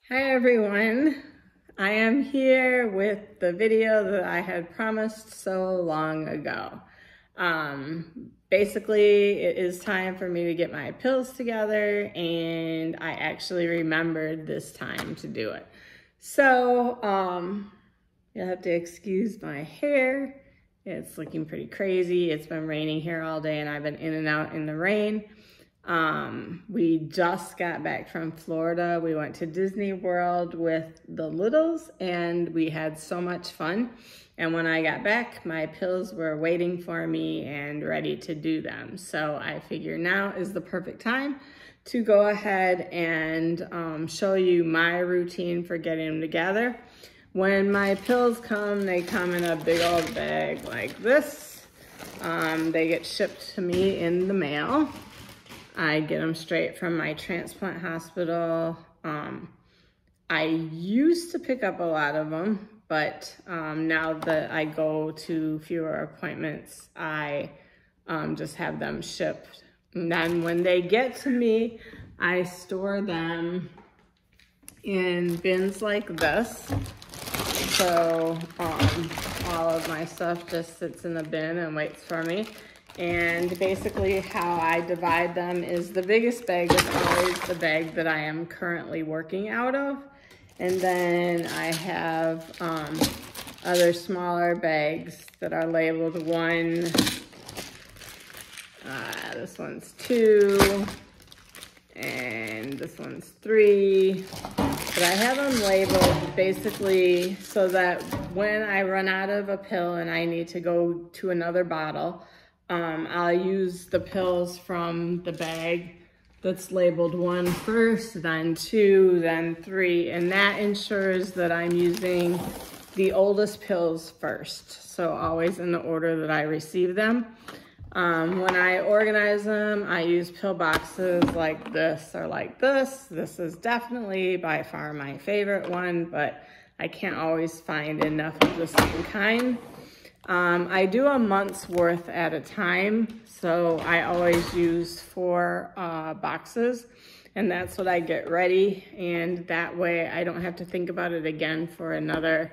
Hi everyone, I am here with the video that I had promised so long ago. Basically it is time for me to get my pills together, and I actually remembered this time to do it. So you'll have to excuse my hair. It's looking pretty crazy. It's been raining here all day and I've been in and out in the rain. We just got back from Florida. We went to Disney World with the littles and we had so much fun. And when I got back, my pills were waiting for me and ready to do them. So I figure now is the perfect time to go ahead and show you my routine for getting them together. When my pills come, they come in a big old bag like this. They get shipped to me in the mail. I get them straight from my transplant hospital. I used to pick up a lot of them, but now that I go to fewer appointments, I just have them shipped. And then when they get to me, I store them in bins like this. So all of my stuff just sits in the bin and waits for me. And basically how I divide them is the biggest bag is always the bag that I am currently working out of. And then I have other smaller bags that are labeled 1, this one's 2, and this one's 3. But I have them labeled basically so that when I run out of a pill and I need to go to another bottle, I'll use the pills from the bag that's labeled 1 first, then 2, then 3, and that ensures that I'm using the oldest pills first. So always in the order that I receive them. When I organize them, I use pill boxes like this or like this. This is definitely by far my favorite one, but I can't always find enough of the same kind. I do a month's worth at a time, so I always use 4 boxes, and that's what I get ready, and that way I don't have to think about it again for another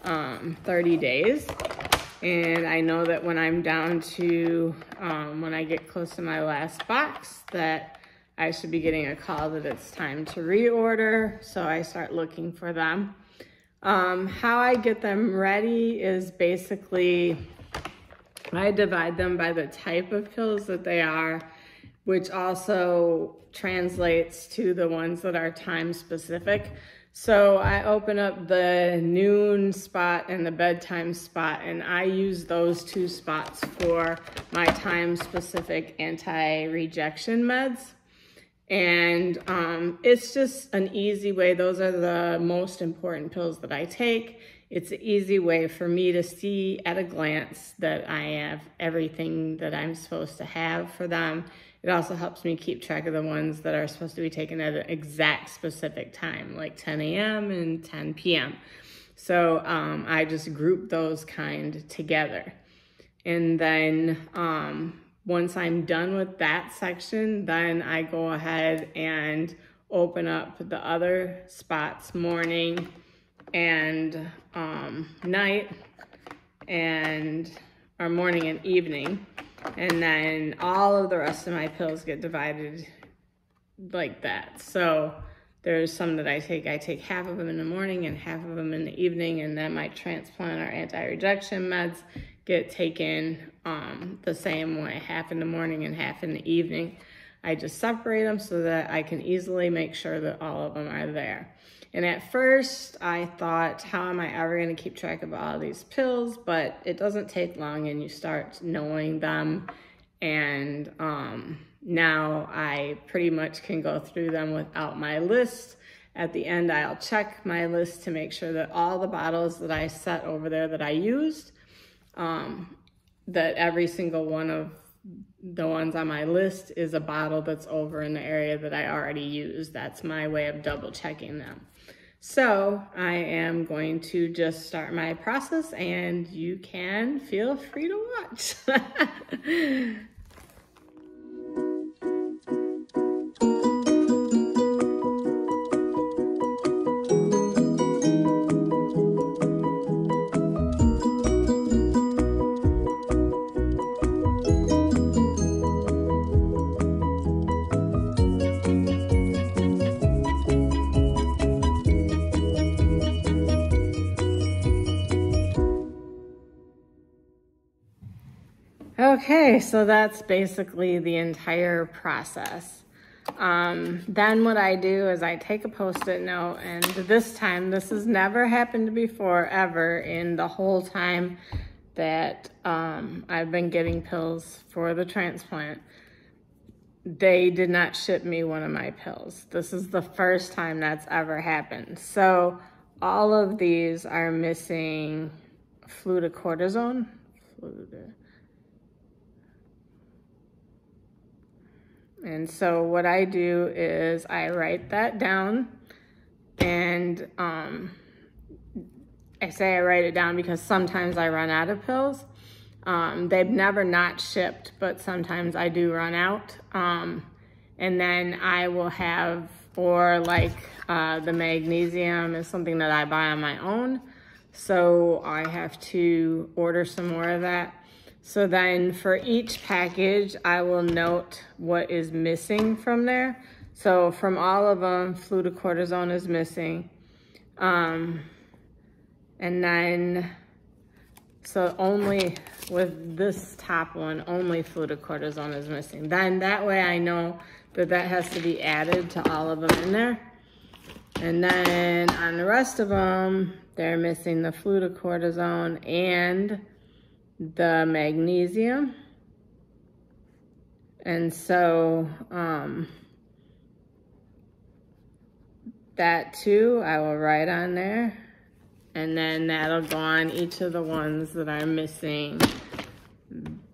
30 days. And I know that when I'm down to, when I get close to my last box, that I should be getting a call that it's time to reorder, so I start looking for them. How I get them ready is basically, I divide them by the type of pills that they are, which also translates to the ones that are time specific. So I open up the noon spot and the bedtime spot, and I use those 2 spots for my time specific anti-rejection meds. And it's just an easy way. Those are the most important pills that I take. It's an easy way for me to see at a glance that I have everything that I'm supposed to have for them. It also helps me keep track of the ones that are supposed to be taken at an exact specific time, like 10 a.m. and 10 p.m. So I just group those kind together. And then once I'm done with that section, then I go ahead and open up the other spots, morning and night, or morning and evening. And then all of the rest of my pills get divided like that. So there's some that I take half of them in the morning and half of them in the evening, and then my transplant or anti-rejection meds get taken the same way, half in the morning and half in the evening. I just separate them so that I can easily make sure that all of them are there. And at first I thought, how am I ever gonna keep track of all these pills? But it doesn't take long and you start knowing them. And now I pretty much can go through them without my list. At the end, I'll check my list to make sure that all the bottles that I set over there that I used, that every single one of the ones on my list is a bottle that's over in the area that I already used. That's my way of double checking them. So I am going to just start my process, and you can feel free to watch. Okay, so that's basically the entire process. Then what I do is I take a Post-it note, and this time, this has never happened before ever in the whole time that I've been getting pills for the transplant. They did not ship me one of my pills. This is the first time that's ever happened. So all of these are missing fluticortisone. And so what I do is I write that down, and I say I write it down because sometimes I run out of pills. They've never not shipped, but sometimes I do run out. And then I will have, or like the magnesium is something that I buy on my own. So I have to order some more of that. So then for each package, I will note what is missing from there. So from all of them, fluticortisone is missing. And then, so only with this top one, only fluticortisone is missing. Then that way I know that that has to be added to all of them in there. And then on the rest of them, they're missing the fluticortisone and the magnesium. And so that too, I will write on there. And then that'll go on each of the ones that are missing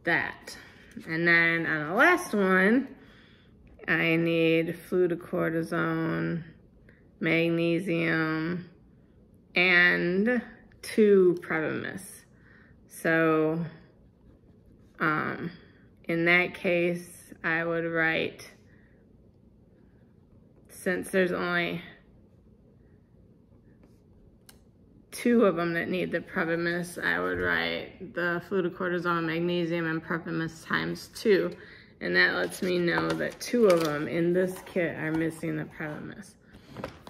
that. And then on the last one, I need fluticortisone, magnesium, and 2 Prevamiss. So in that case, I would write, since there's only 2 of them that need the Prevamiss, I would write the fluticortisone, magnesium, and Prevamiss times 2. And that lets me know that 2 of them in this kit are missing the Prevamiss,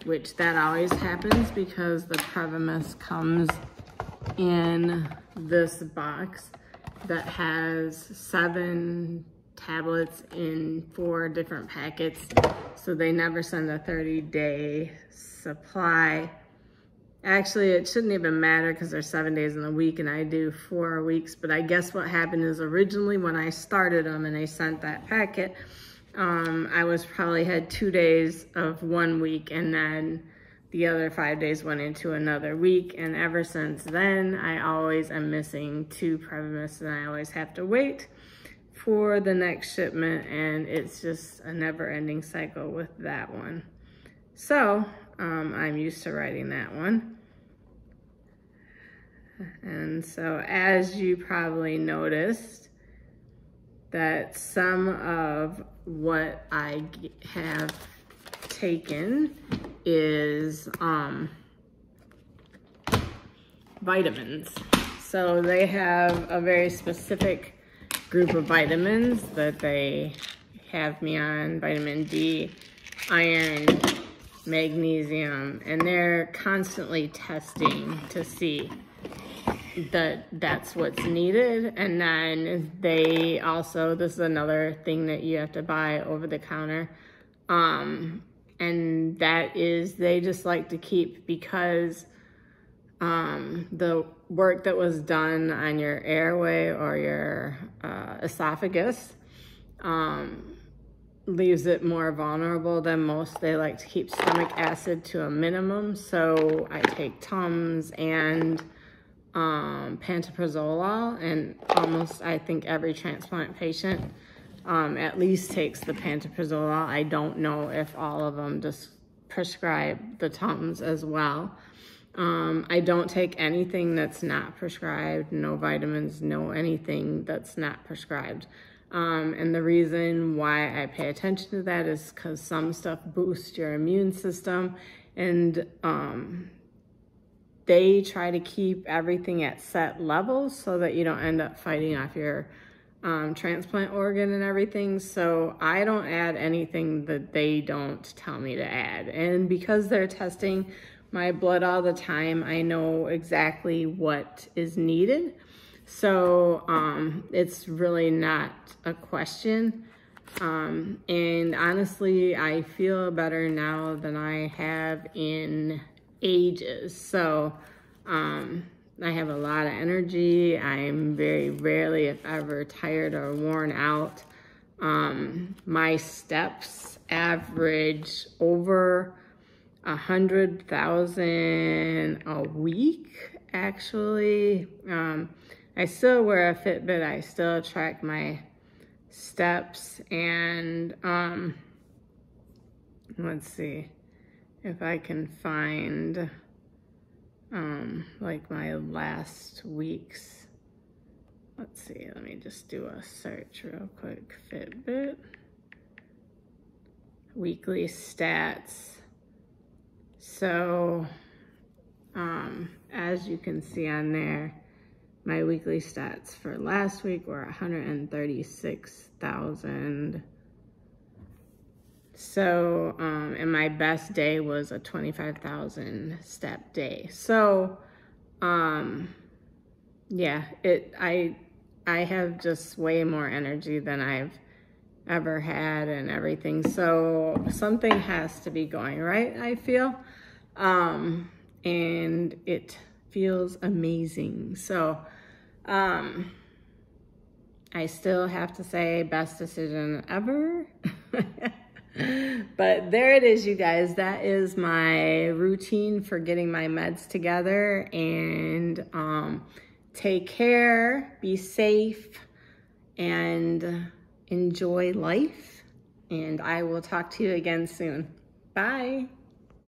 which that always happens because the Prevamiss comes in this box that has 7 tablets in 4 different packets. So they never send a 30-day supply. Actually, it shouldn't even matter because there's 7 days in a week and I do 4 weeks. But I guess what happened is originally when I started them and they sent that packet, I was probably had 2 days of 1 week, and then the other 5 days went into another week. And ever since then, I always am missing 2 Prevamiss, and I always have to wait for the next shipment. And it's just a never-ending cycle with that one. So I'm used to writing that one. And so as you probably noticed, that some of what I have taken is vitamins. So they have a very specific group of vitamins that they have me on: vitamin D, iron, magnesium, and they're constantly testing to see that that's what's needed. And then they also, this is another thing that you have to buy over the counter, and that is they just like to keep, because the work that was done on your airway or your esophagus leaves it more vulnerable than most. They like to keep stomach acid to a minimum. So I take Tums and pantoprazolol, and almost, I think every transplant patient at least takes the pantoprazolol. I don't know if all of them just prescribe the Tums as well. I don't take anything that's not prescribed, no vitamins, no anything that's not prescribed. And the reason why I pay attention to that is because some stuff boosts your immune system, and they try to keep everything at set levels so that you don't end up fighting off your transplant organ and everything. So I don't add anything that they don't tell me to add. And because they're testing my blood all the time, I know exactly what is needed. So it's really not a question. And honestly, I feel better now than I have in ages. So I have a lot of energy. I'm very rarely, if ever, tired or worn out. My steps average over 100,000 a week, actually. I still wear a Fitbit. I still track my steps, and let's see if I can find like my last week's. Let's see, let me just do a search real quick. Fitbit weekly stats. So as you can see on there, my weekly stats for last week were 136,000. So, and my best day was a 25,000 step day. So, yeah, I have just way more energy than I've ever had and everything. So something has to be going right, I feel. And it feels amazing. So, I still have to say best decision ever. But there it is, you guys. That is my routine for getting my meds together. And take care, be safe, and enjoy life. And I will talk to you again soon. Bye.